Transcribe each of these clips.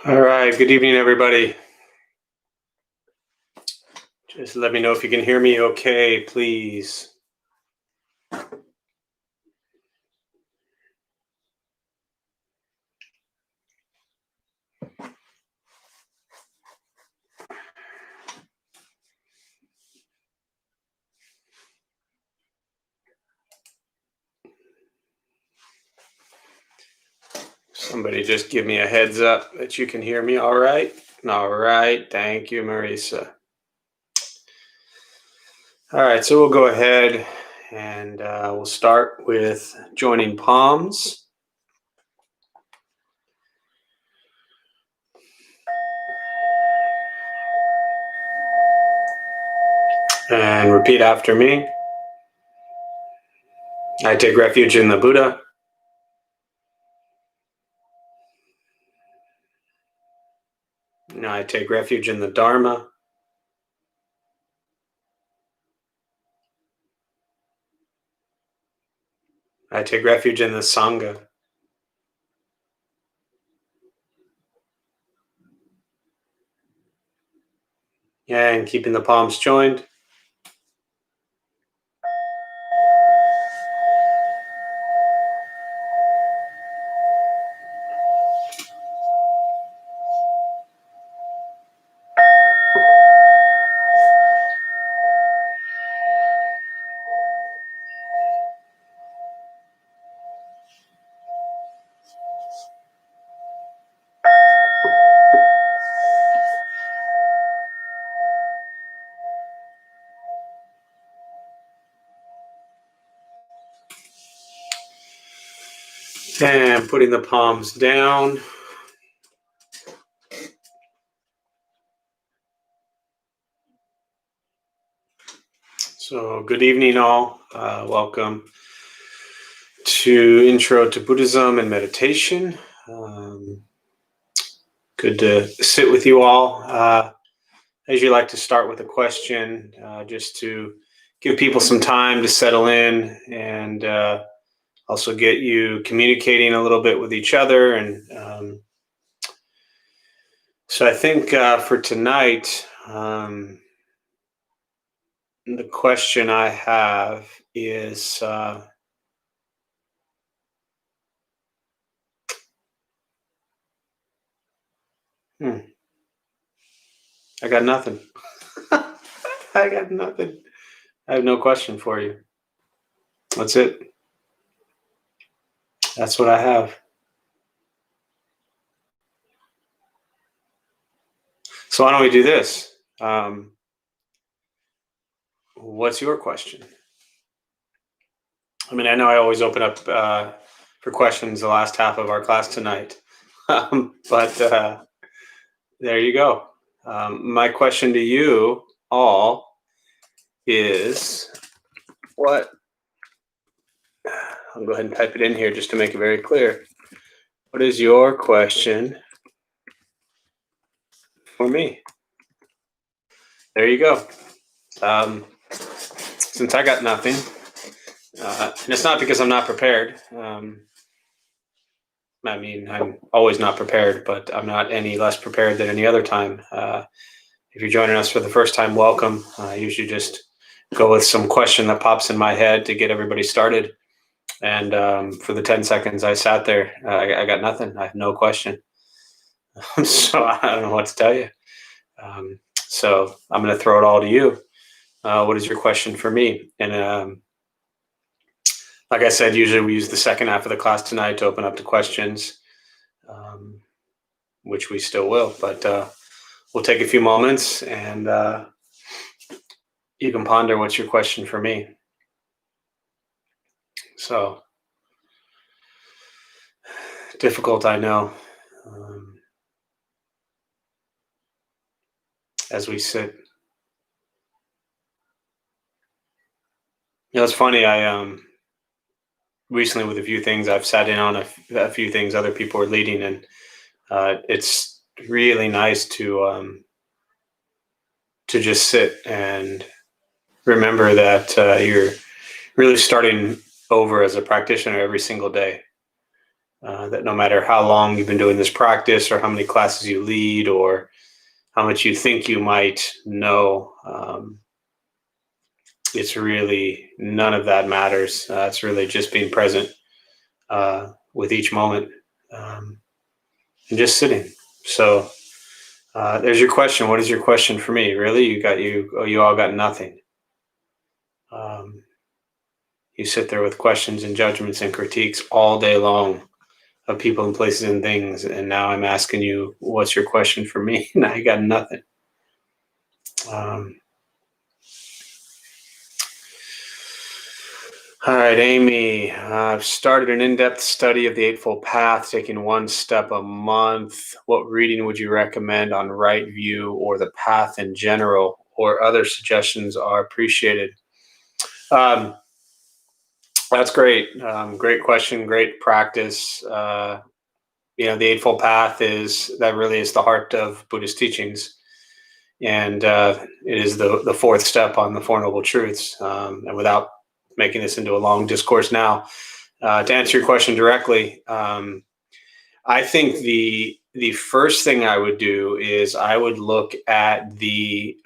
All right. Good evening, everybody. Just let me know if you can hear me okay, please. Somebody just give me a heads up that you can hear me all right. All right. Thank you, Marisa. All right. So we'll go ahead and we'll start with joining palms. And repeat after me. I take refuge in the Buddha. I take refuge in the Dharma. I take refuge in the Sangha. And keeping the palms joined. And putting the palms down. So good evening all. Welcome to Intro to Buddhism and Meditation. Good to sit with you all. As you like to start with a question, just to give people some time to settle in and also get you communicating a little bit with each other. And so I think for tonight, the question I have is I got nothing. I got nothing. I have no question for you. That's it. That's what I have. So why don't we do this? What's your question? I mean, I know I always open up for questions the last half of our class tonight, but there you go. My question to you all is what? I'll go ahead and type it in here just to make it very clear. What is your question for me? There you go. Since I got nothing, and it's not because I'm not prepared. I mean, I'm always not prepared, but I'm not any less prepared than any other time. If you're joining us for the first time, welcome. I usually just go with some question that pops in my head to get everybody started. And for the 10 seconds I sat there, I got nothing. I have no question. So I don't know what to tell you. So I'm going to throw it all to you. What is your question for me? And like I said, usually we use the second half of the class tonight to open up to questions, which we still will. But we'll take a few moments and you can ponder what's your question for me. So difficult, I know, as we sit. It's funny. I recently with a few things I've sat in on a few things other people are leading, and it's really nice to just sit and remember that you're really starting over as a practitioner every single day. that no matter how long you've been doing this practice or how many classes you lead or how much you think you might know, it's really none of that matters. It's really just being present with each moment and just sitting. So there's your question. What is your question for me? Really? You all got nothing. You sit there with questions and judgments and critiques all day long of people and places and things. And now I'm asking you, what's your question for me? Now you got nothing. All right, Amy, I've started an in-depth study of the Eightfold Path, taking one step a month. What reading would you recommend on right view or the path in general, or other suggestions are appreciated? That's great. Great question. Great practice. The Eightfold Path really is the heart of Buddhist teachings. And it is the fourth step on the Four Noble Truths. And without making this into a long discourse now, to answer your question directly, I think the first thing I would do is I would look at the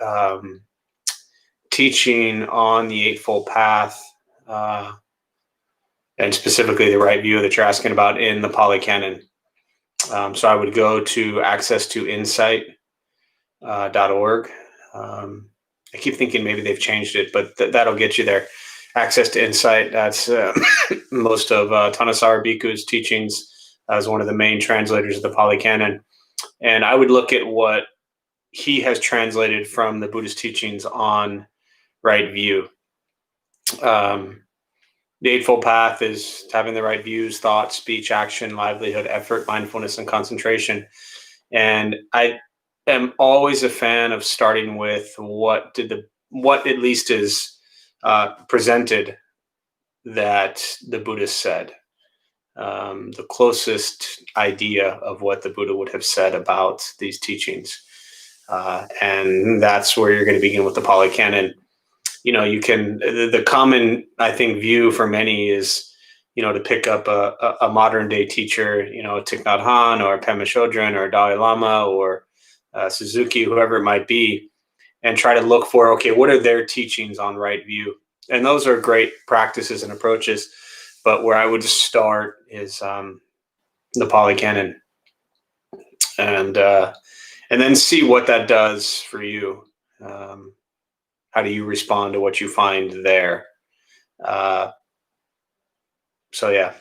teaching on the Eightfold Path, and specifically the right view that you're asking about in the Pali Canon. So I would go to accesstoinsight.org. I keep thinking maybe they've changed it, but that'll get you there. Access to Insight, that's most of Thanissaro Bhikkhu's teachings as one of the main translators of the Pali Canon. And I would look at what he has translated from the Buddhist teachings on right view. The Eightfold Path is having the right views, thought, speech, action, livelihood, effort, mindfulness, and concentration. And I am always a fan of starting with what at least is presented that the Buddha said. The closest idea of what the Buddha would have said about these teachings. And that's where you're going to begin with the Pali Canon. The common, I think, view for many is, to pick up a modern day teacher, Thich Nhat Hanh or Pema Chodron or Dalai Lama or Suzuki, whoever it might be, and try to look for, okay, what are their teachings on right view? And those are great practices and approaches. But where I would start is the Pali Canon, and then see what that does for you. How do you respond to what you find there? So yeah.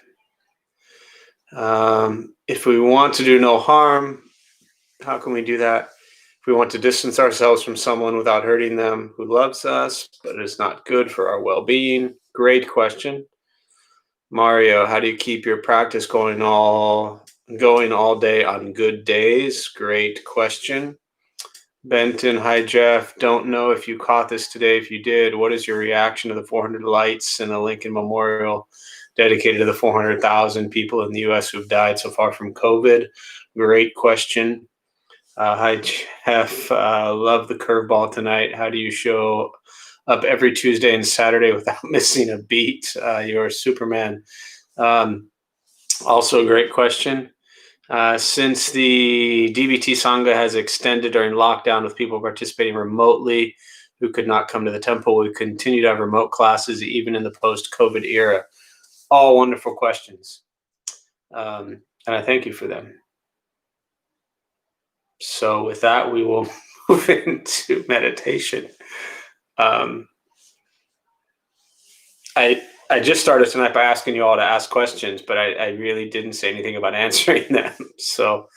If we want to do no harm, how can we do that? If we want to distance ourselves from someone without hurting them who loves us, but is not good for our well-being. Great question. Mario, how do you keep your practice going all day on good days? Great question. Benton, hi Jeff. Don't know if you caught this today. If you did, what is your reaction to the 400 lights and the Lincoln Memorial dedicated to the 400,000 people in the U.S. who've died so far from COVID? Great question. Hi Jeff. Love the curveball tonight. How do you show up every Tuesday and Saturday without missing a beat? You're a Superman. Also a great question. Since the DBT Sangha has extended during lockdown with people participating remotely who could not come to the temple, we continue to have remote classes even in the post-COVID era. All wonderful questions. And I thank you for them. So with that, we will move into meditation. I just started tonight by asking you all to ask questions, but I really didn't say anything about answering them. So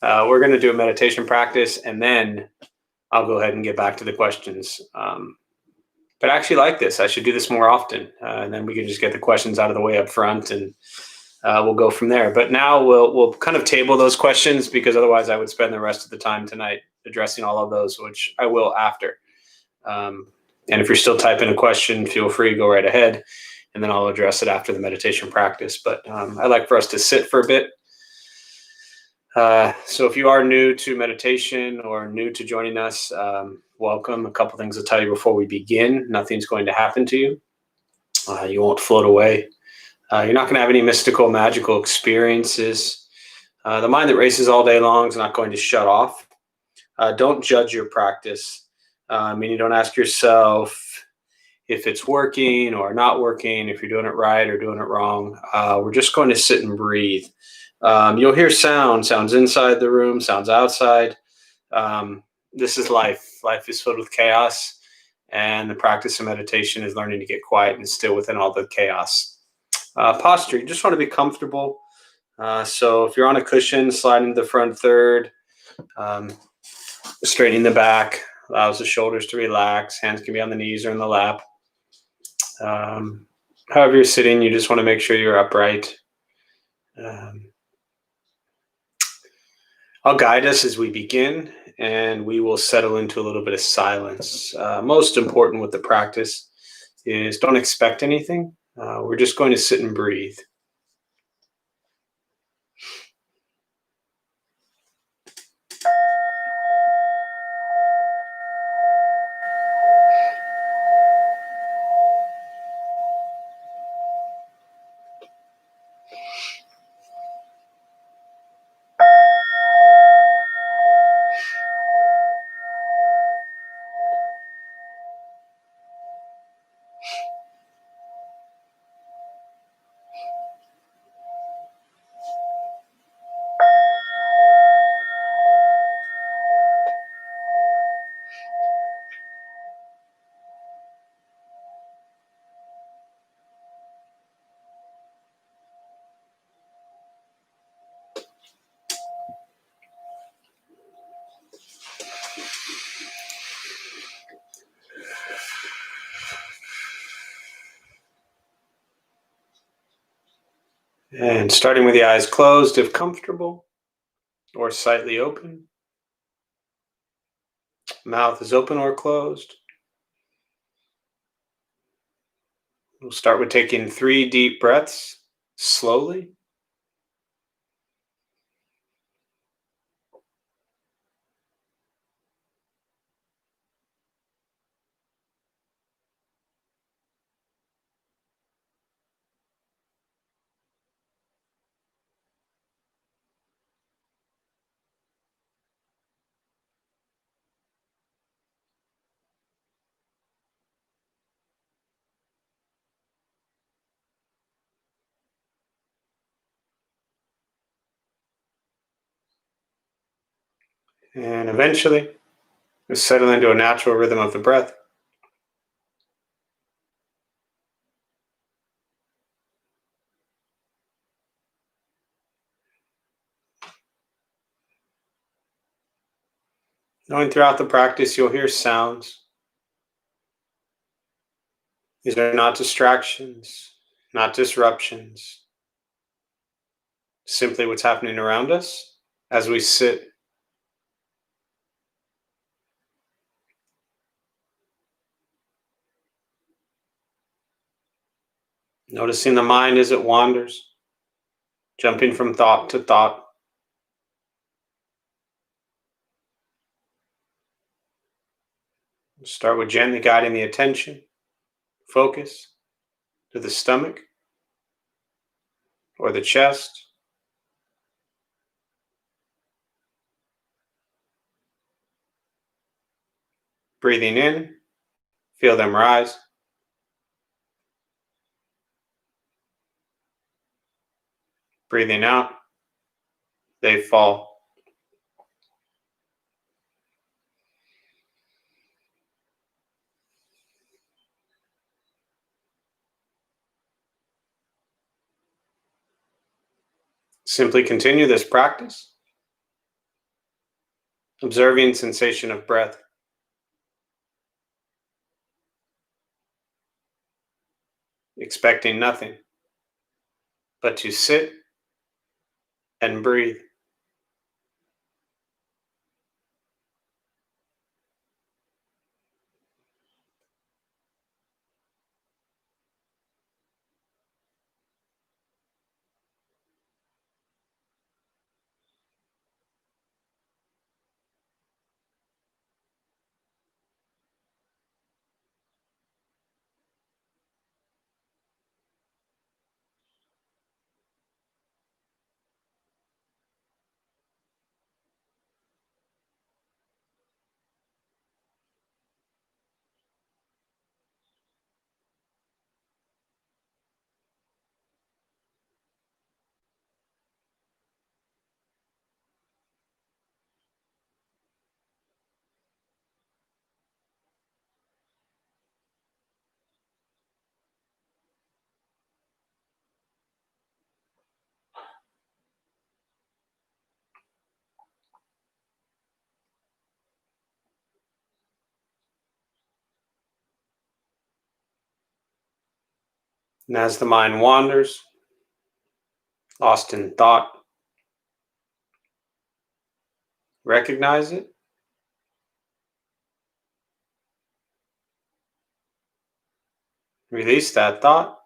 we're going to do a meditation practice, and then I'll go ahead and get back to the questions. But I actually like this. I should do this more often, and then we can just get the questions out of the way up front, and we'll go from there. But now we'll kind of table those questions, because otherwise I would spend the rest of the time tonight addressing all of those, which I will after. And if you're still typing a question, feel free to go right ahead, and then I'll address it after the meditation practice. But I like for us to sit for a bit. So if you are new to meditation or new to joining us, welcome. A couple things to tell you before we begin. Nothing's going to happen to you. You won't float away. You're not going to have any mystical, magical experiences. The mind that races all day long is not going to shut off. Don't judge your practice. Meaning, don't ask yourself if it's working or not working, if you're doing it right or doing it wrong. We're just going to sit and breathe. You'll hear sounds inside the room, sounds outside. This is life. Life is filled with chaos, and the practice of meditation is learning to get quiet and still within all the chaos. Posture, you just want to be comfortable. So if you're on a cushion, slide into the front third, straightening the back, allows the shoulders to relax. Hands can be on the knees or in the lap. However you're sitting, you just want to make sure you're upright. I'll guide us as we begin, and we will settle into a little bit of silence. Most important with the practice is don't expect anything. We're just going to sit and breathe. And starting with the eyes closed, if comfortable, or slightly open. Mouth is open or closed. We'll start with taking 3 deep breaths, slowly. And eventually, we'll settle into a natural rhythm of the breath. Knowing throughout the practice, you'll hear sounds. These are not distractions, not disruptions, simply what's happening around us as we sit. Noticing the mind as it wanders, jumping from thought to thought. Start with gently guiding the attention, focus to the stomach or the chest. Breathing in, feel them rise. Breathing out, they fall. Simply continue this practice, observing sensation of breath, expecting nothing but to sit and breathe. And as the mind wanders, lost in thought, recognize it, release that thought,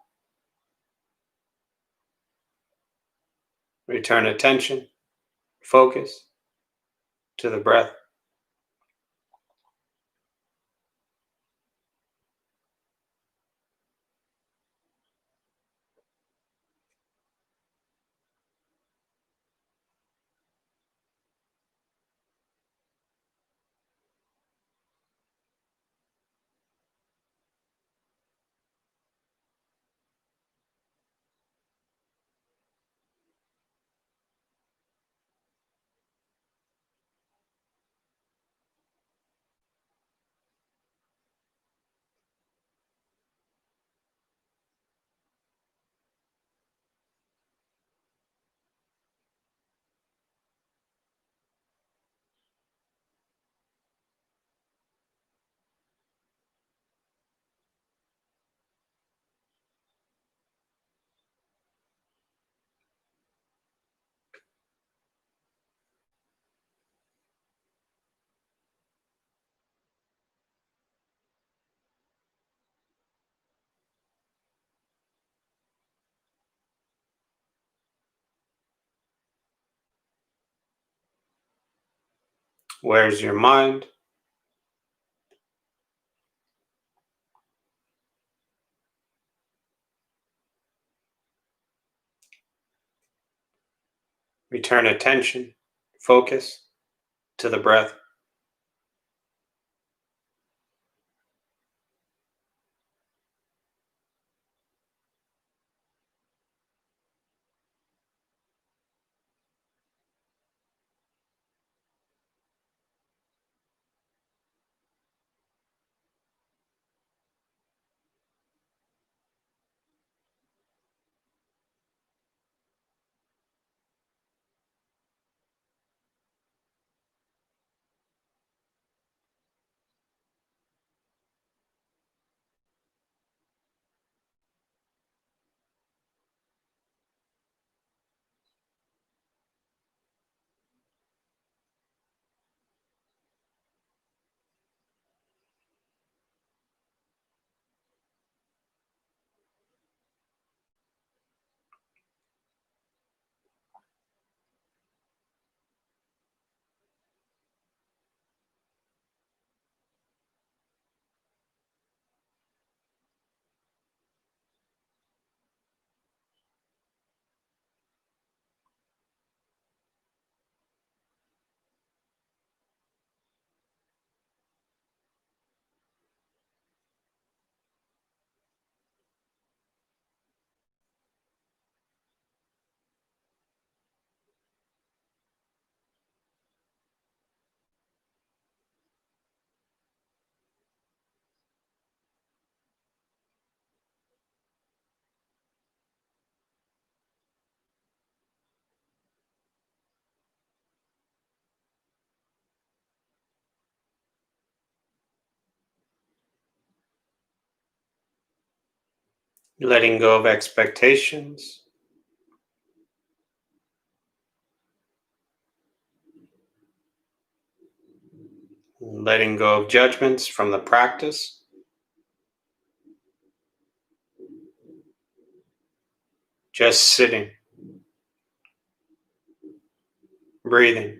return attention, focus to the breath. Where's your mind? Return attention, focus to the breath. Letting go of expectations, letting go of judgments from the practice, just sitting, breathing.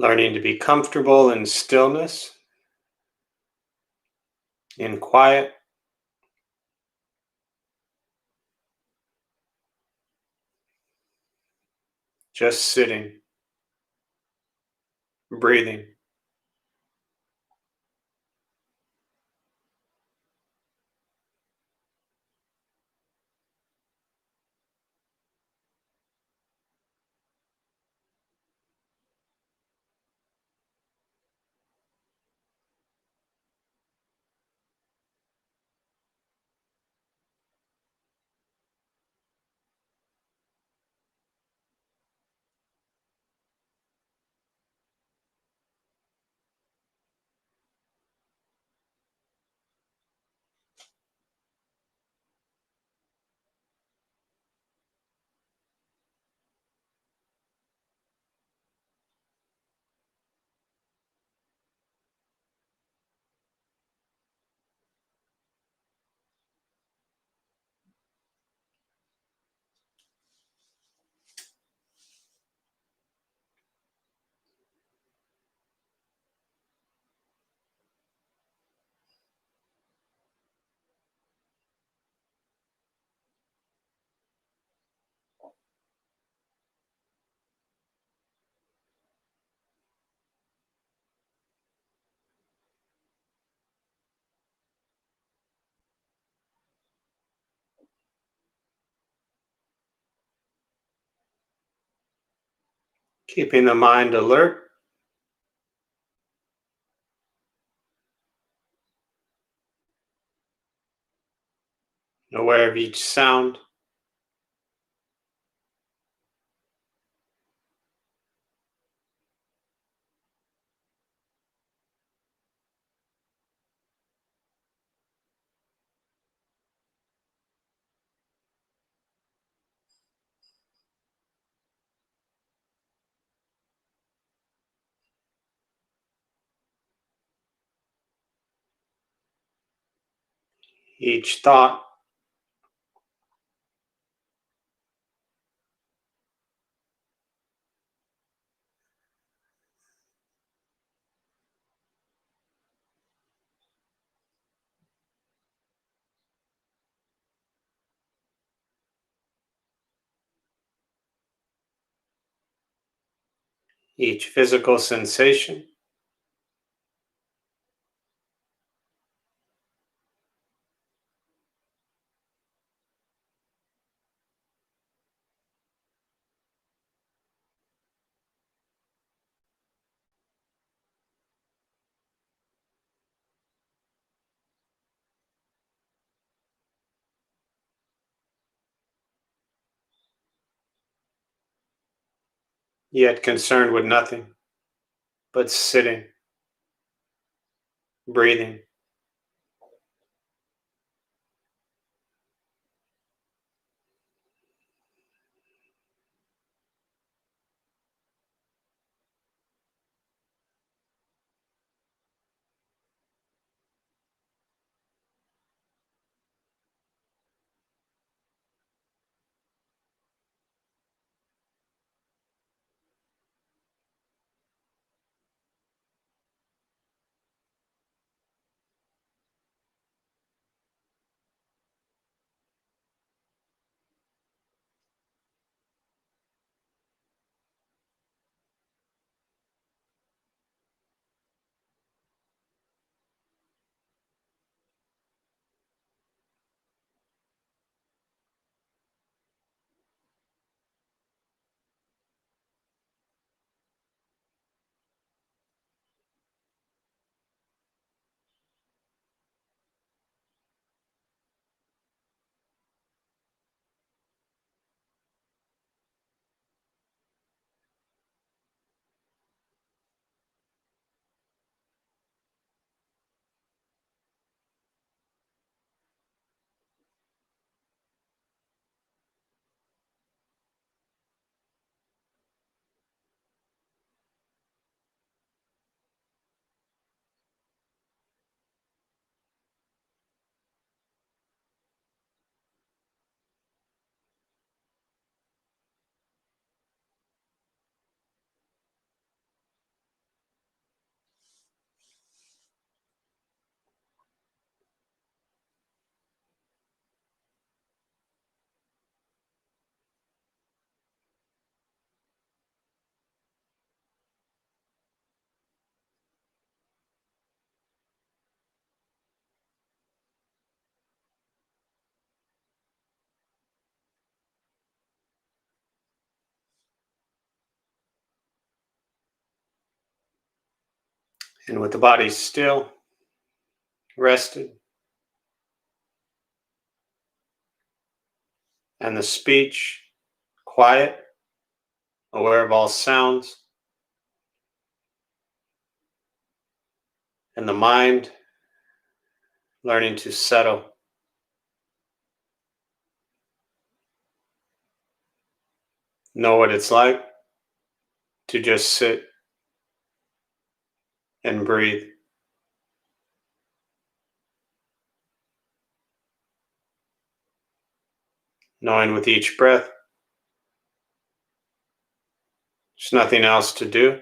Learning to be comfortable in stillness, in quiet, just sitting, breathing. Keeping the mind alert, aware of each sound, each thought, each physical sensation. Yet concerned with nothing but sitting, breathing. And with the body still, rested, and the speech quiet, aware of all sounds, and the mind learning to settle. Know what it's like to just sit and breathe. Knowing with each breath, there's nothing else to do.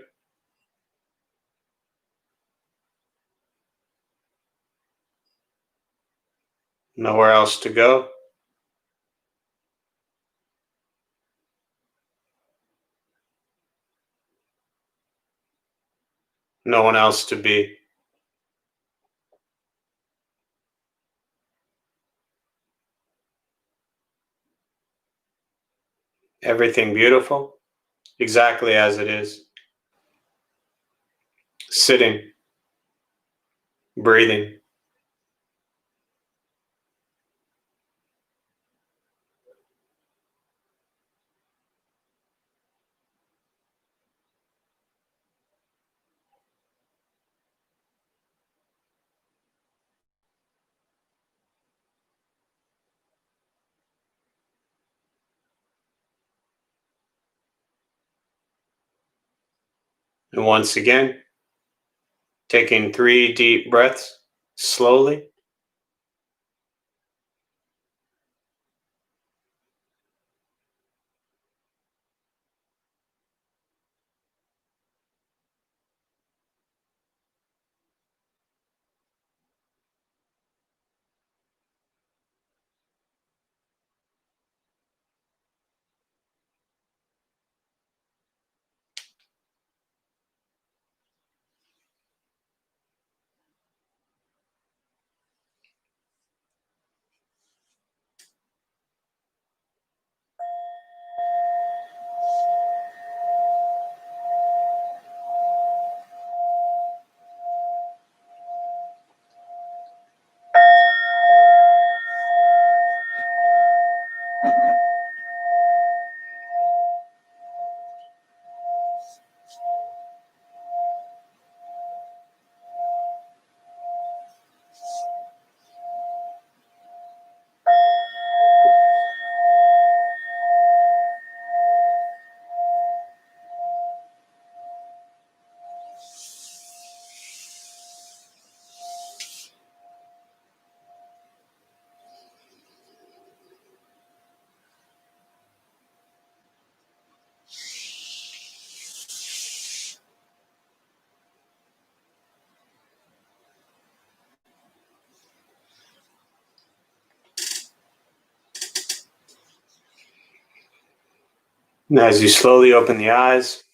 Nowhere else to go. No one else to be. Everything beautiful, exactly as it is. Sitting, breathing. And once again, taking 3 deep breaths slowly. And as you slowly open the eyes,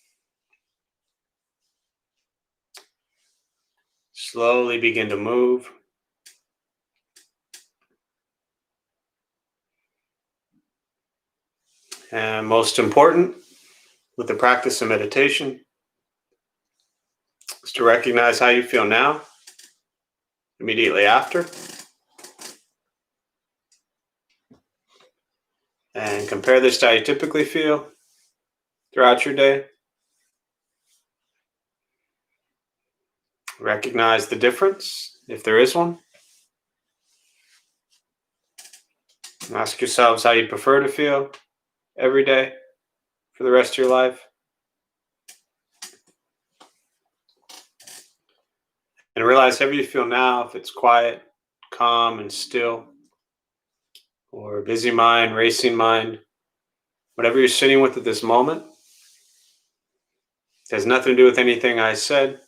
slowly begin to move. And most important, with the practice of meditation, is to recognize how you feel now, immediately after, and compare this to how you typically feel throughout your day. Recognize the difference, if there is one. And ask yourselves how you prefer to feel every day for the rest of your life. And realize however you feel now, if it's quiet, calm, and still, or busy mind, racing mind, whatever you're sitting with at this moment, it has nothing to do with anything I said.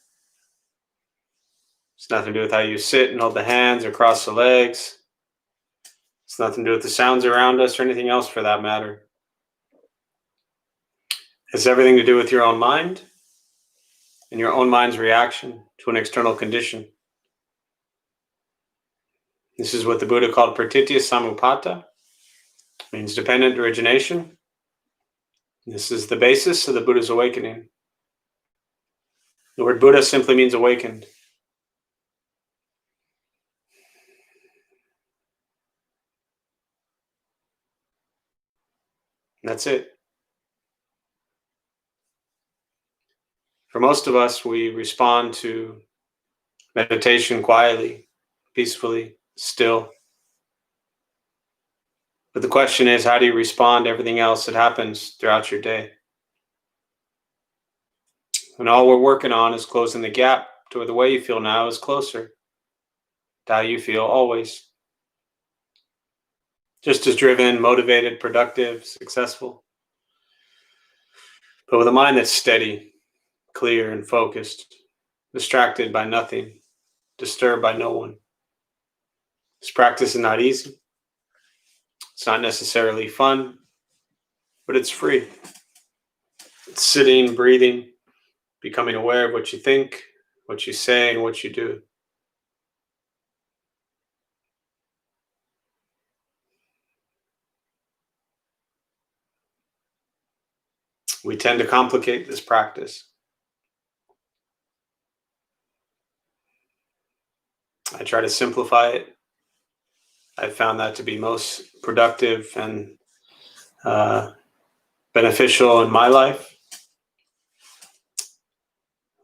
It's nothing to do with how you sit and hold the hands or cross the legs. It's nothing to do with the sounds around us or anything else for that matter. It's everything to do with your own mind and your own mind's reaction to an external condition. This is what the Buddha called pratitya samuppada, means dependent origination. This is the basis of the Buddha's awakening. The word Buddha simply means awakened. That's it. For most of us, we respond to meditation quietly, peacefully, still. But the question is, how do you respond to everything else that happens throughout your day? And all we're working on is closing the gap to where the way you feel now is closer to how you feel always. Just as driven, motivated, productive, successful. But with a mind that's steady, clear, and focused, distracted by nothing, disturbed by no one. This practice is not easy. It's not necessarily fun, but it's free. It's sitting, breathing, becoming aware of what you think, what you say, and what you do. We tend to complicate this practice. I try to simplify it. I've found that to be most productive and beneficial in my life.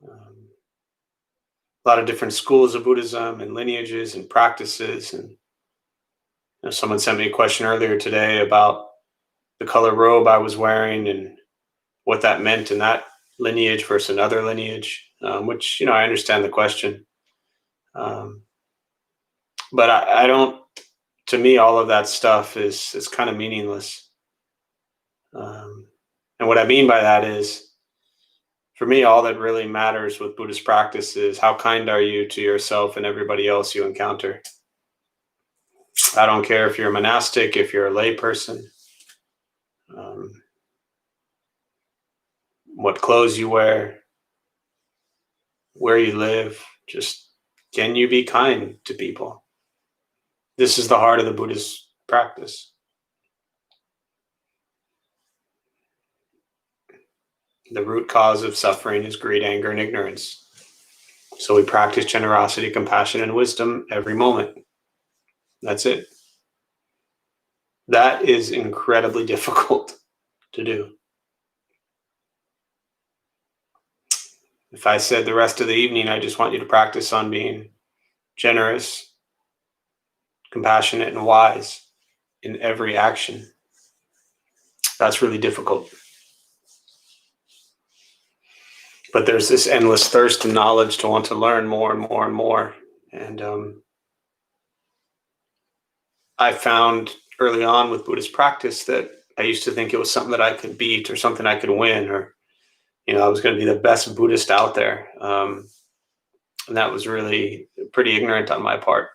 A lot of different schools of Buddhism and lineages and practices. And someone sent me a question earlier today about the color robe I was wearing and what that meant in that lineage versus another lineage, which, I understand the question. But I don't, to me, all of that stuff is kind of meaningless. And what I mean by that is, for me, all that really matters with Buddhist practice is how kind are you to yourself and everybody else you encounter. I don't care if you're a monastic, if you're a lay person, what clothes you wear, where you live, just can you be kind to people? This is the heart of the Buddhist practice. The root cause of suffering is greed, anger, and ignorance. So we practice generosity, compassion, and wisdom every moment. That's it. That is incredibly difficult to do. If I said the rest of the evening, I just want you to practice on being generous, compassionate, and wise in every action, that's really difficult. But there's this endless thirst and knowledge to want to learn more and more and more. And I found early on with Buddhist practice that I used to think it was something that I could beat or something I could win, or, I was going to be the best Buddhist out there. And that was really pretty ignorant on my part.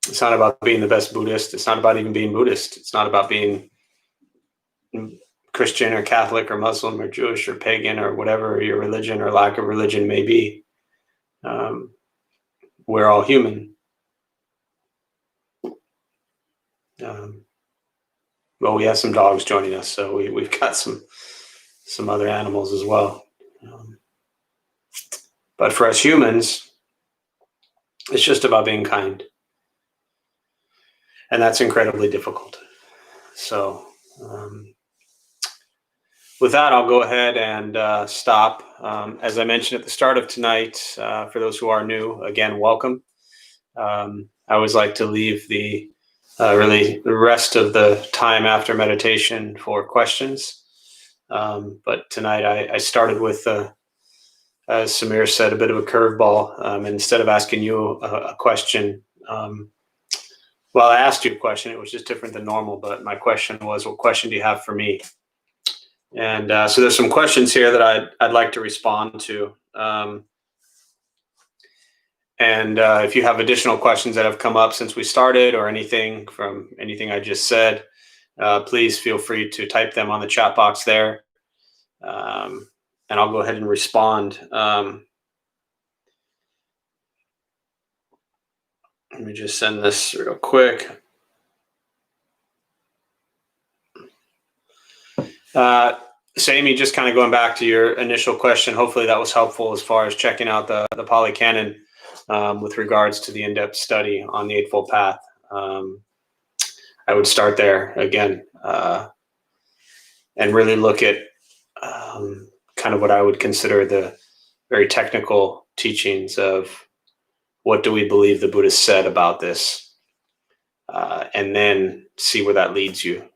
It's not about being the best Buddhist. It's not about even being Buddhist. It's not about being Christian or Catholic or Muslim or Jewish or pagan or whatever your religion or lack of religion may be. We're all human. Well, we have some dogs joining us, so we've got some other animals as well. But for us humans, it's just about being kind. And that's incredibly difficult. So with that, I'll go ahead and stop. As I mentioned at the start of tonight, for those who are new, again, welcome. I always like to leave the rest of the time after meditation for questions. But tonight I started with, as Samir said, a bit of a curveball. And instead of asking you a question, well, I asked you a question. It was just different than normal, but my question was, what question do you have for me? And so there's some questions here that I'd like to respond to. And if you have additional questions that have come up since we started, or anything from anything I just said, please feel free to type them on the chat box there. And I'll go ahead and respond. Let me just send this real quick. So Amy, just kind of going back to your initial question, hopefully that was helpful as far as checking out the Pali Canon with regards to the in-depth study on the Eightfold Path. I I would start there again, and really look at kind of what I would consider the very technical teachings of what do we believe the Buddha said about this, and then see where that leads you.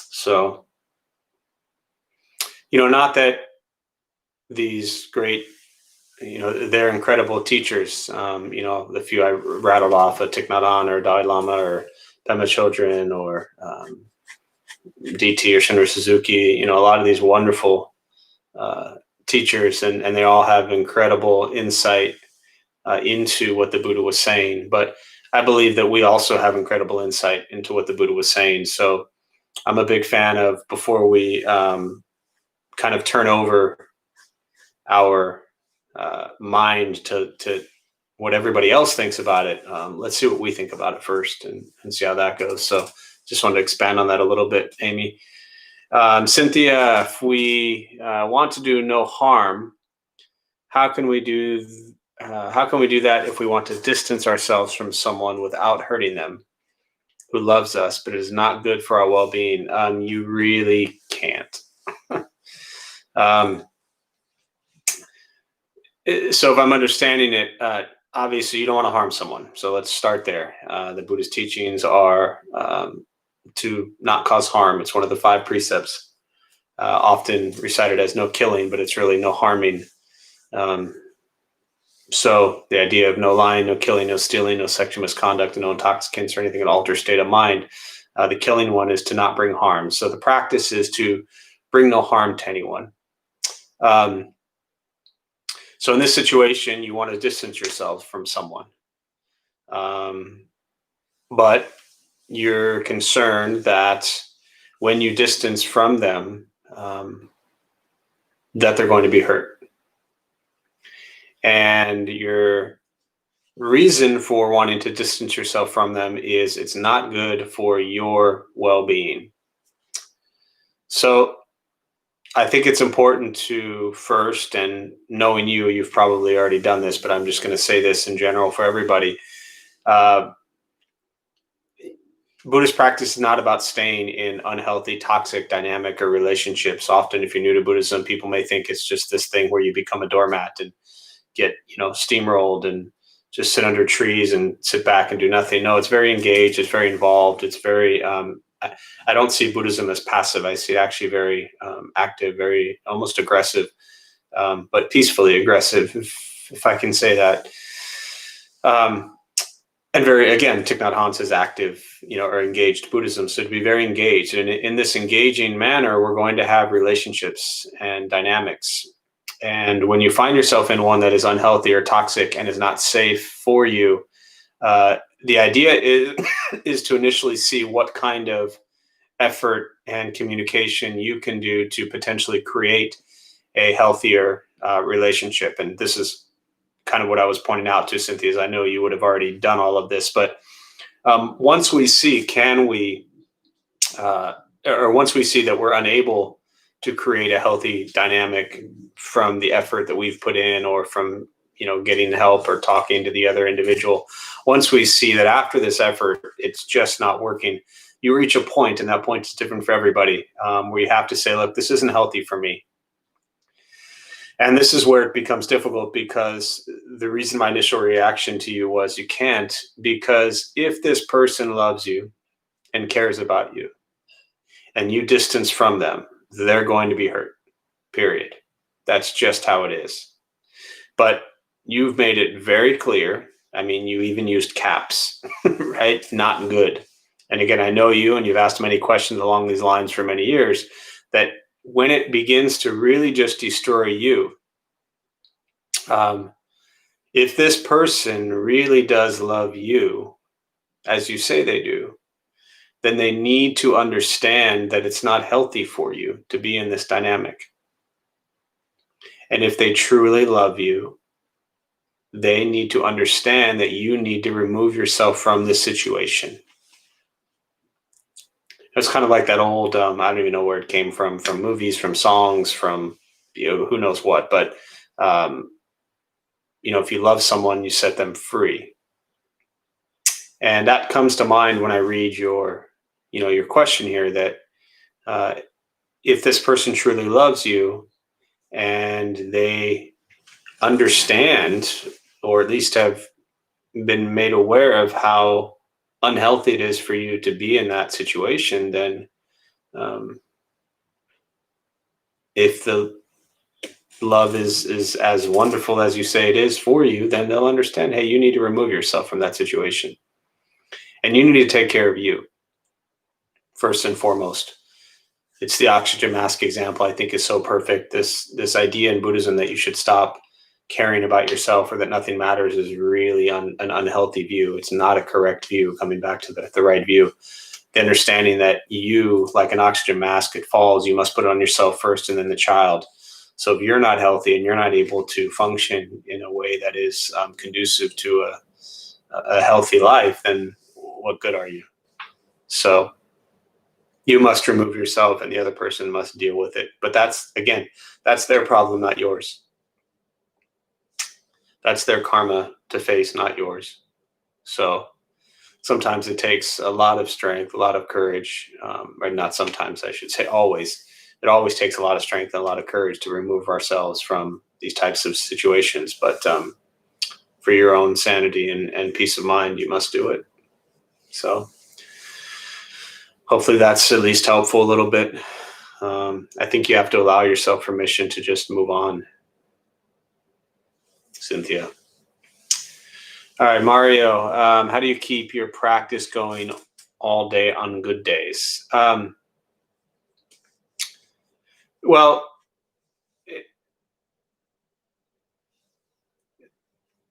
So, not that these great, they're incredible teachers. The few I rattled off, Thich Nhat Hanh or Dalai Lama or Dhamma Chodron or DT or Shinro Suzuki, a lot of these wonderful teachers, and they all have incredible insight into what the Buddha was saying. But I believe that we also have incredible insight into what the Buddha was saying. So I'm a big fan of, before we kind of turn over our mind to what everybody else thinks about it, let's see what we think about it first, and see how that goes. So just wanted to expand on that a little bit, Amy. Cynthia, if we want to do no harm, how can we do that if we want to distance ourselves from someone without hurting them, who loves us, but it is not good for our well-being? You really can't. So if I'm understanding it, obviously you don't want to harm someone. So let's start there. The Buddhist teachings are to not cause harm. It's one of the 5 precepts, often recited as no killing, but it's really no harming. So the idea of no lying, no killing, no stealing, no sexual misconduct, and no intoxicants or anything that alters state of mind. The killing one is to not bring harm. So the practice is to bring no harm to anyone. So in this situation, you want to distance yourself from someone. But you're concerned that when you distance from them, that they're going to be hurt. And your reason for wanting to distance yourself from them is it's not good for your well-being. So I think it's important to first, and knowing you've probably already done this, but I'm just going to say this in general for everybody. Buddhist practice is not about staying in unhealthy, toxic, dynamic, or relationships. Often, if you're new to Buddhism, people may think it's just this thing where you become a doormat and get, steamrolled and just sit under trees and sit back and do nothing. No, it's very engaged. It's very involved. It's very, I don't see Buddhism as passive. I see it actually very active, very almost aggressive, but peacefully aggressive, if I can say that. And very, again, Thich Nhat Hanh says active, or engaged Buddhism. So to be very engaged. And in this engaging manner, we're going to have relationships and dynamics. And when you find yourself in one that is unhealthy or toxic and is not safe for you, the idea is to initially see what kind of effort and communication you can do to potentially create a healthier relationship. And this is kind of what I was pointing out to Cynthia, is I know you would have already done all of this, but once we see, once we see that we're unable to create a healthy dynamic from the effort that we've put in, or from, getting help or talking to the other individual, once we see that after this effort, it's just not working, you reach a point, and that point is different for everybody, where you have to say, look, this isn't healthy for me. And this is where it becomes difficult, because the reason my initial reaction to you was you can't, because if this person loves you and cares about you and you distance from them, they're going to be hurt, period. That's just how it is. But you've made it very clear. I mean, you even used caps, right? Not good. And again, I know you, and you've asked many questions along these lines for many years, that when it begins to really just destroy you, if this person really does love you, as you say they do, then they need to understand that it's not healthy for you to be in this dynamic. And if they truly love you, they need to understand that you need to remove yourself from this situation. It's kind of like that old, I don't even know where it came from movies, from songs, from, who knows what, but, if you love someone, you set them free. And that comes to mind when I read your question here, that if this person truly loves you and they understand, or at least have been made aware of how unhealthy it is for you to be in that situation, then if the love is as wonderful as you say it is for you, then they'll understand, hey, you need to remove yourself from that situation. And you need to take care of you first and foremost. It's the oxygen mask example I think is so perfect. This idea in Buddhism that you should stop caring about yourself or that nothing matters is really an unhealthy view. It's not a correct view, coming back to the right view. The understanding that you, like an oxygen mask, it falls, you must put it on yourself first and then the child. So if you're not healthy and you're not able to function in a way that is conducive to a healthy life, then what good are you? So you must remove yourself and the other person must deal with it. But that's their problem, not yours. That's their karma to face, not yours. So sometimes it takes a lot of strength, a lot of courage, or not sometimes, I should say always. It always takes a lot of strength and a lot of courage to remove ourselves from these types of situations. But for your own sanity and peace of mind, you must do it. So hopefully that's at least helpful a little bit. I think you have to allow yourself permission to just move on. Cynthia. All right, Mario, how do you keep your practice going all day on good days? Well,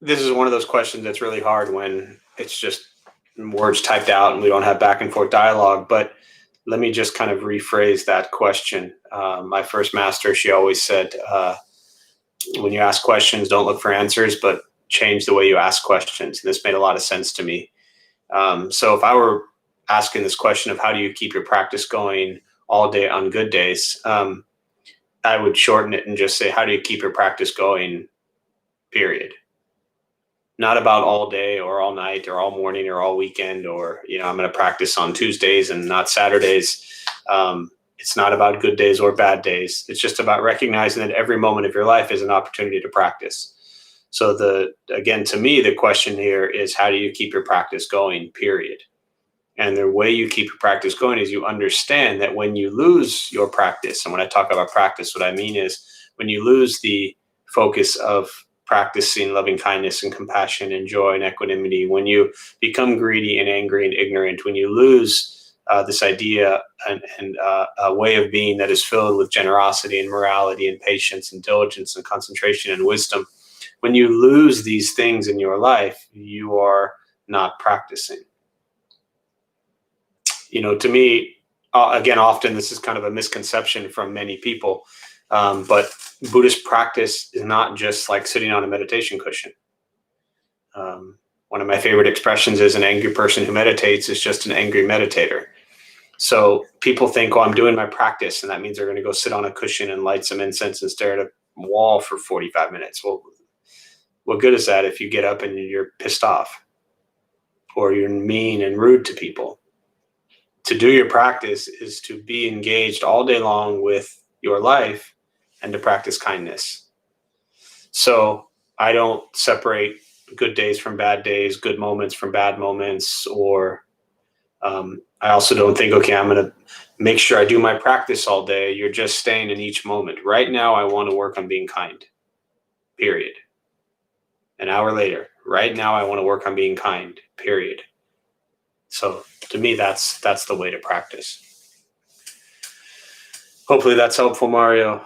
this is one of those questions that's really hard when it's just words typed out and we don't have back and forth dialogue. But let me just kind of rephrase that question. My first master, she always said, when you ask questions, don't look for answers, but change the way you ask questions. And this made a lot of sense to me. So if I were asking this question of how do you keep your practice going all day on good days, I would shorten it and just say, how do you keep your practice going, period? Not about all day or all night or all morning or all weekend, or, I'm going to practice on Tuesdays and not Saturdays. It's not about good days or bad days. It's just about recognizing that every moment of your life is an opportunity to practice. So again, to me, the question here is, how do you keep your practice going, period? And the way you keep your practice going is you understand that when you lose your practice, and when I talk about practice, what I mean is when you lose the focus of practicing loving kindness and compassion and joy and equanimity, when you become greedy and angry and ignorant, when you lose this idea and a way of being that is filled with generosity and morality and patience and diligence and concentration and wisdom, when you lose these things in your life, you are not practicing. To me, again, often this is kind of a misconception from many people, but Buddhist practice is not just like sitting on a meditation cushion. One of my favorite expressions is an angry person who meditates is just an angry meditator. So people think, I'm doing my practice, and that means they're going to go sit on a cushion and light some incense and stare at a wall for 45 minutes. Well, what good is that if you get up and you're pissed off or you're mean and rude to people? To do your practice is to be engaged all day long with your life and to practice kindness. So I don't separate good days from bad days, good moments from bad moments, or I also don't think, okay, I'm going to make sure I do my practice all day. You're just staying in each moment. Right now, I want to work on being kind, period. An hour later, right now, I want to work on being kind, period. So to me, that's the way to practice. Hopefully that's helpful, Mario.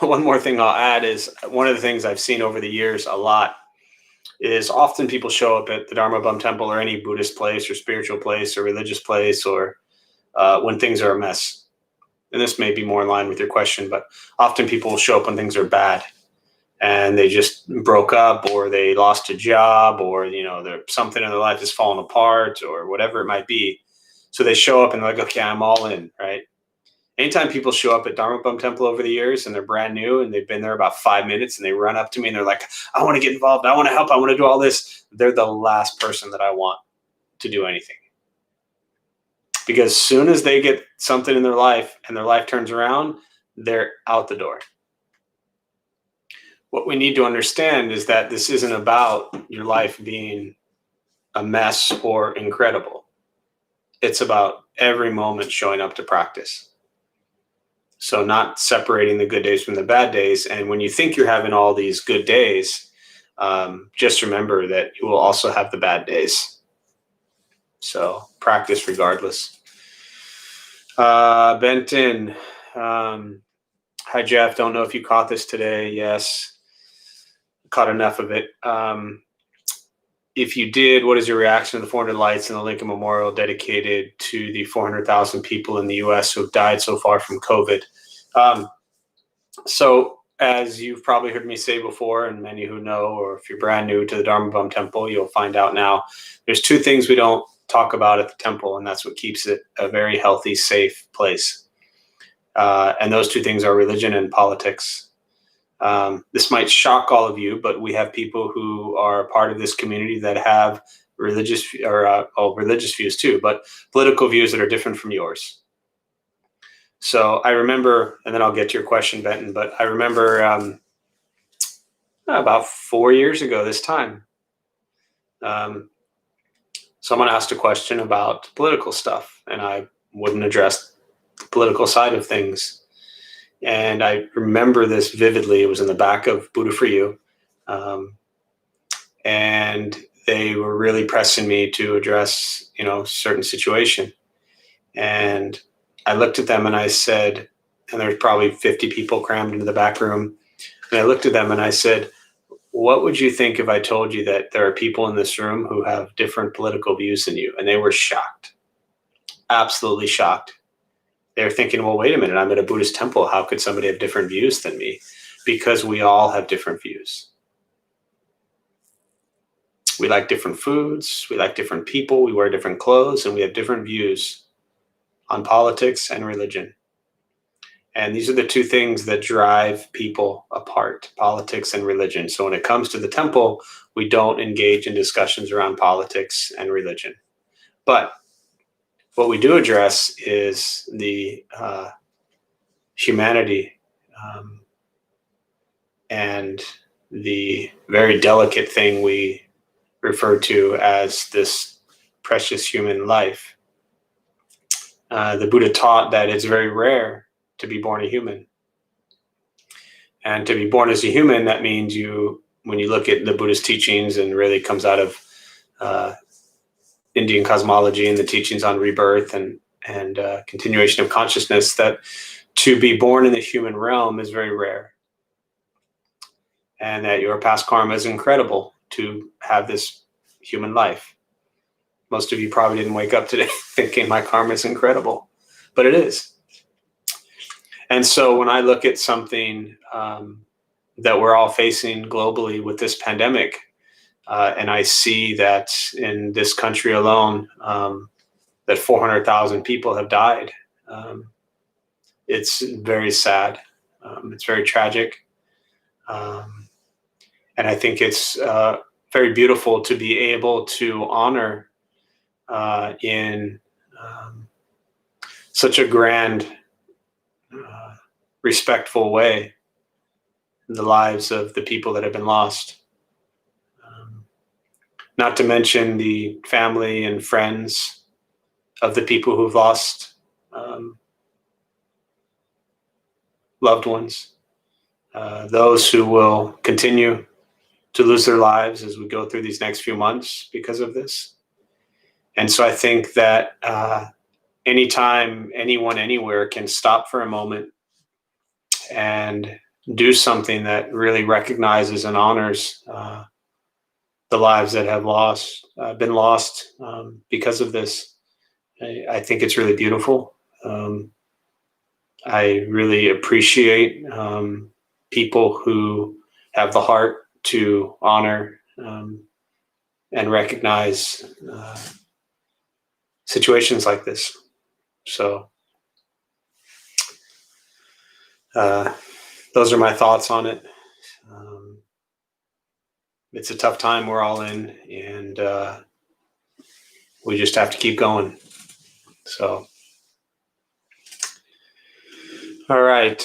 One more thing I'll add is one of the things I've seen over the years a lot is often people show up at the Dharma Bum Temple or any Buddhist place or spiritual place or religious place or when things are a mess. And this may be more in line with your question, but often people will show up when things are bad and they just broke up or they lost a job or, something in their life is falling apart or whatever it might be. So they show up and they're like, okay, I'm all in, right? Anytime people show up at Dharma Bum Temple over the years and they're brand new and they've been there about 5 minutes and they run up to me and they're like, I want to get involved. I want to help. I want to do all this. They're the last person that I want to do anything. Because as soon as they get something in their life and their life turns around, they're out the door. What we need to understand is that this isn't about your life being a mess or incredible. It's about every moment showing up to practice. So not separating the good days from the bad days. And when you think you're having all these good days, just remember that you will also have the bad days. So practice regardless. Benton, hi Jeff, don't know if you caught this today. Yes, caught enough of it. If you did, what is your reaction to the 400 lights and the Lincoln Memorial dedicated to the 400,000 people in the U.S. who have died so far from COVID? So as you've probably heard me say before, and many who know, or if you're brand new to the Dharma Bum Temple, you'll find out now, there's two things we don't talk about at the temple, and that's what keeps it a very healthy, safe place. And those two things are religion and politics. This might shock all of you, but we have people who are part of this community that have religious views too, but political views that are different from yours. So I remember, and then I'll get to your question, Benton, but I remember about 4 years ago this time, someone asked a question about political stuff, and I wouldn't address the political side of things. And I remember this vividly. It was in the back of Buddha for You. And they were really pressing me to address, certain situation. And I looked at them and I said, and there's probably 50 people crammed into the back room. And I looked at them and I said, what would you think if I told you that there are people in this room who have different political views than you? And they were shocked, absolutely shocked. They're thinking, well, wait a minute, I'm at a Buddhist temple. How could somebody have different views than me? Because we all have different views. We like different foods. We like different people. We wear different clothes, and we have different views on politics and religion. And these are the two things that drive people apart, politics and religion. So when it comes to the temple, we don't engage in discussions around politics and religion. But what we do address is the humanity and the very delicate thing we refer to as this precious human life. The Buddha taught that it's very rare to be born a human. And to be born as a human, that means when you look at the Buddhist teachings, and really comes out of Indian cosmology and the teachings on rebirth and continuation of consciousness, that to be born in the human realm is very rare. And that your past karma is incredible to have this human life. Most of you probably didn't wake up today thinking my karma is incredible, but it is. And so when I look at something that we're all facing globally with this pandemic, and I see that in this country alone, that 400,000 people have died, it's very sad. It's very tragic. And I think it's very beautiful to be able to honor in such a grand, respectful way the lives of the people that have been lost. Not to mention the family and friends of the people who've lost loved ones, those who will continue to lose their lives as we go through these next few months because of this. And so I think that anytime anyone anywhere can stop for a moment and do something that really recognizes and honors the lives that have been lost because of this, I think it's really beautiful. I really appreciate people who have the heart to honor and recognize situations like this. So those are my thoughts on it. It's a tough time we're all in, and we just have to keep going. So, all right.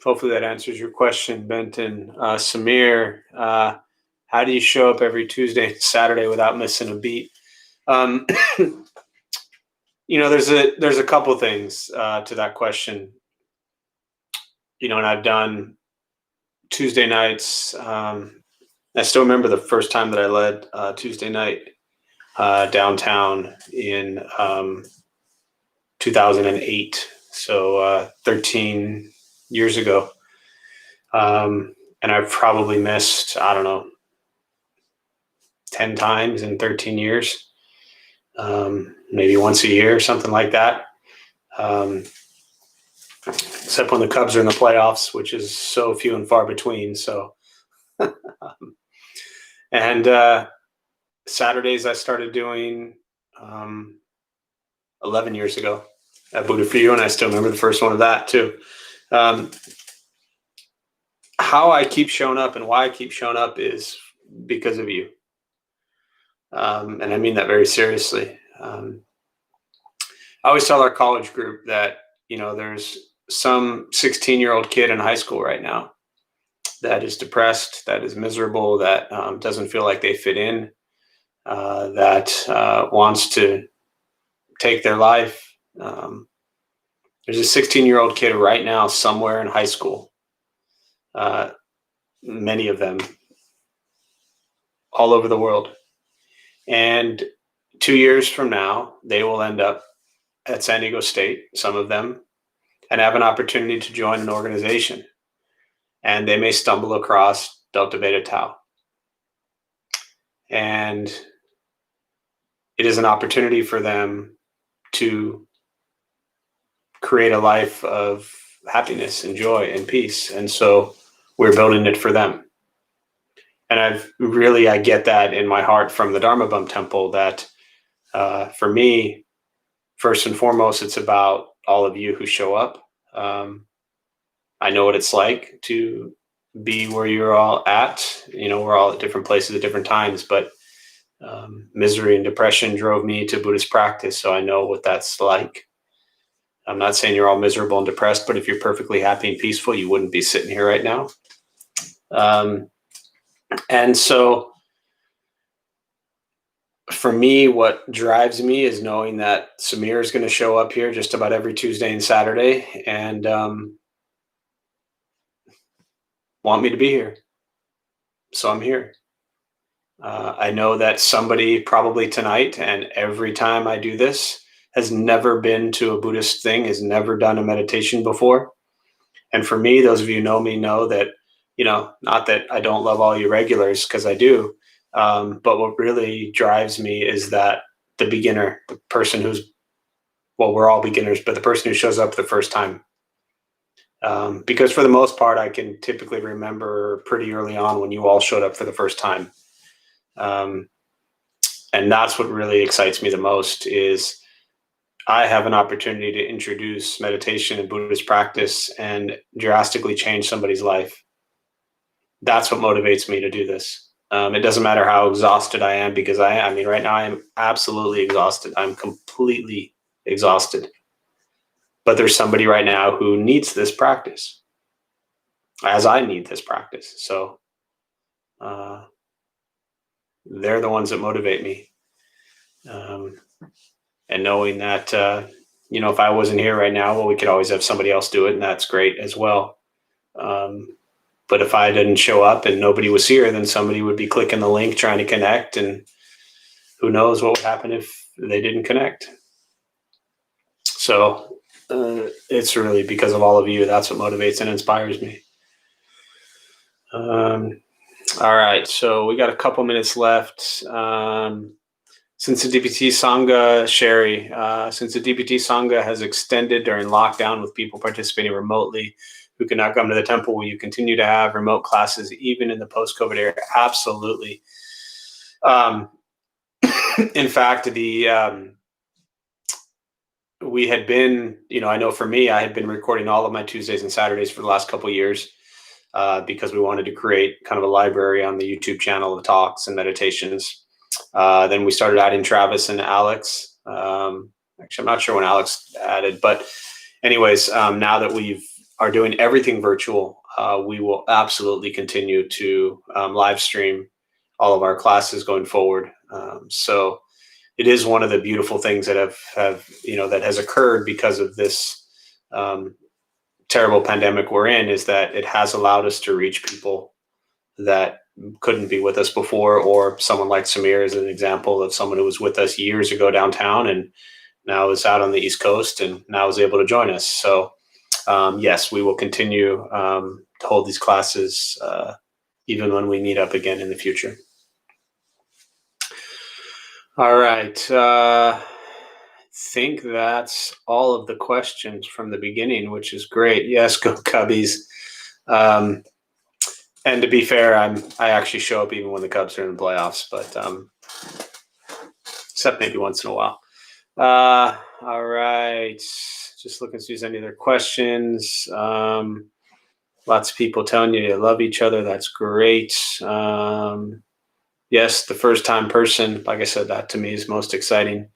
Hopefully that answers your question, Benton. Samir, how do you show up every Tuesday and Saturday without missing a beat? There's a couple things to that question. And I've done Tuesday nights. I still remember the first time that I led Tuesday night downtown in 2008. So 13 years ago. And I've probably missed, I don't know, 10 times in 13 years. Maybe once a year, something like that. Except when the Cubs are in the playoffs, which is so few and far between. So, and Saturdays I started doing 11 years ago at Buddha for You, and I still remember the first one of that too. How I keep showing up and why I keep showing up is because of you. And I mean that very seriously. I always tell our college group that, there's some 16-year-old kid in high school right now that is depressed, that is miserable, that doesn't feel like they fit in, that wants to take their life. There's a 16-year-old kid right now somewhere in high school, many of them all over the world. And 2 years from now, they will end up at San Diego State, some of them, and have an opportunity to join an organization. And they may stumble across Delta Beta Tau. And it is an opportunity for them to create a life of happiness and joy and peace. And so we're building it for them. And I get that in my heart from the Dharma Bum Temple that for me, first and foremost, it's about all of you who show up. I know what it's like to be where you're all at. We're all at different places at different times, but misery and depression drove me to Buddhist practice. So I know what that's like. I'm not saying you're all miserable and depressed, but if you're perfectly happy and peaceful, you wouldn't be sitting here right now. And so for me, what drives me is knowing that Samir is going to show up here just about every Tuesday and Saturday and want me to be here. So I'm here. I know that somebody probably tonight and every time I do this has never been to a Buddhist thing, has never done a meditation before. And for me, those of you who know me know that, not that I don't love all you regulars, because I do. But what really drives me is that the beginner, the person we're all beginners, but the person who shows up the first time. Because for the most part, I can typically remember pretty early on when you all showed up for the first time. And that's what really excites me the most is I have an opportunity to introduce meditation and Buddhist practice and drastically change somebody's life. That's what motivates me to do this. It doesn't matter how exhausted I am because I mean, right now I am absolutely exhausted. I'm completely exhausted. But there's somebody right now who needs this practice as I need this practice. So they're the ones that motivate me. And knowing that, if I wasn't here right now, well, we could always have somebody else do it, and that's great as well. But if I didn't show up and nobody was here, then somebody would be clicking the link trying to connect, and who knows what would happen if they didn't connect. So it's really because of all of you. That's what motivates and inspires me. All right, so we got a couple minutes left. Since the DPT Sangha, Sherry, since the DPT Sangha has extended during lockdown with people participating remotely who cannot come to the temple, will you continue to have remote classes even in the post-COVID era? Absolutely. In fact, we had been, I know for me, I had been recording all of my Tuesdays and Saturdays for the last couple of years because we wanted to create kind of a library on the YouTube channel of talks and meditations. Then we started adding Travis and Alex. Actually, I'm not sure when Alex added, but anyways, now that we are doing everything virtual, we will absolutely continue to live stream all of our classes going forward. So it is one of the beautiful things that that has occurred because of this terrible pandemic we're in, is that it has allowed us to reach people that couldn't be with us before, or someone like Samir is an example of someone who was with us years ago downtown and now is out on the East Coast and now is able to join us. So yes, we will continue to hold these classes even when we meet up again in the future. All right. I think that's all of the questions from the beginning, which is great. Yes, go Cubbies. And to be fair, I actually show up even when the Cubs are in the playoffs, but except maybe once in a while. All right. Just looking to see if there's any other questions. Lots of people telling you they love each other. That's great. Yes, the first time person, like I said, that to me is most exciting.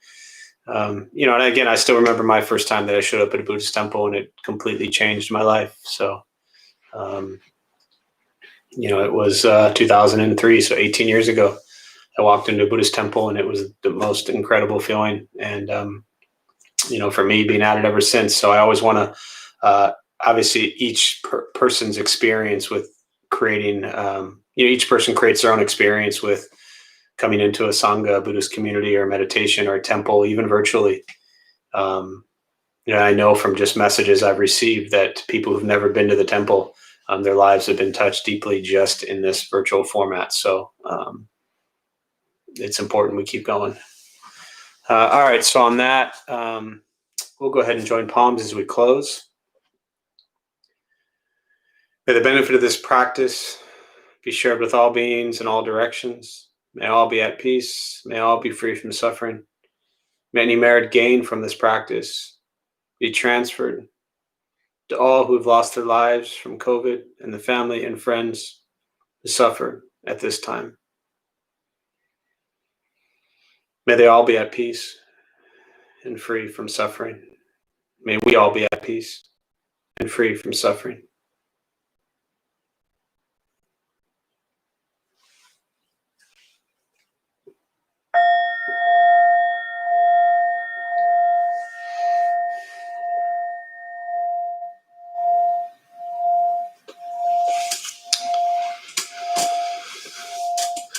And again, I still remember my first time that I showed up at a Buddhist temple, and it completely changed my life. So, it was 2003, so 18 years ago. I walked into a Buddhist temple, and it was the most incredible feeling. And, for me, being at it ever since. So I always want to, obviously, each person's experience with creating, each person creates their own experience with coming into a Sangha, Buddhist community, or meditation, or a temple, even virtually. I know from just messages I've received that people who've never been to the temple, their lives have been touched deeply just in this virtual format. So it's important we keep going. All right. So on that, we'll go ahead and join palms as we close. May the benefit of this practice be shared with all beings in all directions. May all be at peace. May all be free from suffering. May any merit gained from this practice be transferred to all who have lost their lives from COVID and the family and friends who suffer at this time. May they all be at peace and free from suffering. May we all be at peace and free from suffering.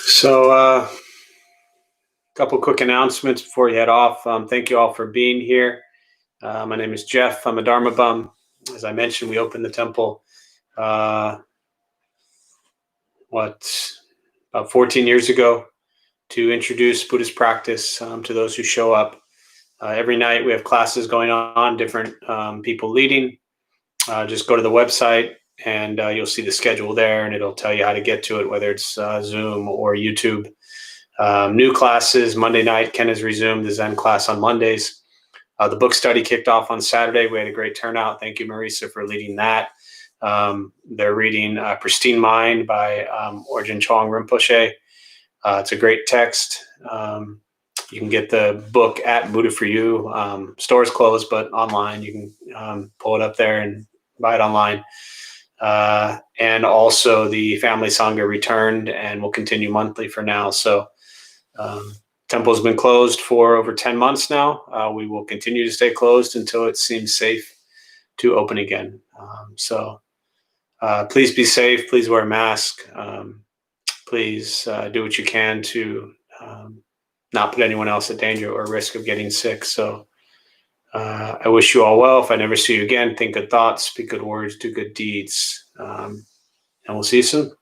So a couple quick announcements before you head off. Thank you all for being here. My name is Jeff. I'm a Dharma bum. As I mentioned, we opened the temple about 14 years ago to introduce Buddhist practice to those who show up. Every night we have classes going on, different people leading. Just go to the website and you'll see the schedule there, and it'll tell you how to get to it, whether it's Zoom or YouTube. New classes, Monday night, Ken has resumed the Zen class on Mondays. The book study kicked off on Saturday. We had a great turnout. Thank you, Marisa, for leading that. They're reading Pristine Mind by Orjin Chong Rinpoche. It's a great text. You can get the book at Buddha for You. Stores closed, but online you can pull it up there and buy it online. And also the Family Sangha returned and will continue monthly for now. So temple has been closed for over 10 months now. We will continue to stay closed until it seems safe to open again. So please be safe. Please wear a mask. Please do what you can to not put anyone else at danger or risk of getting sick. So I wish you all well. If I never see you again, think good thoughts, speak good words, do good deeds. And we'll see you soon.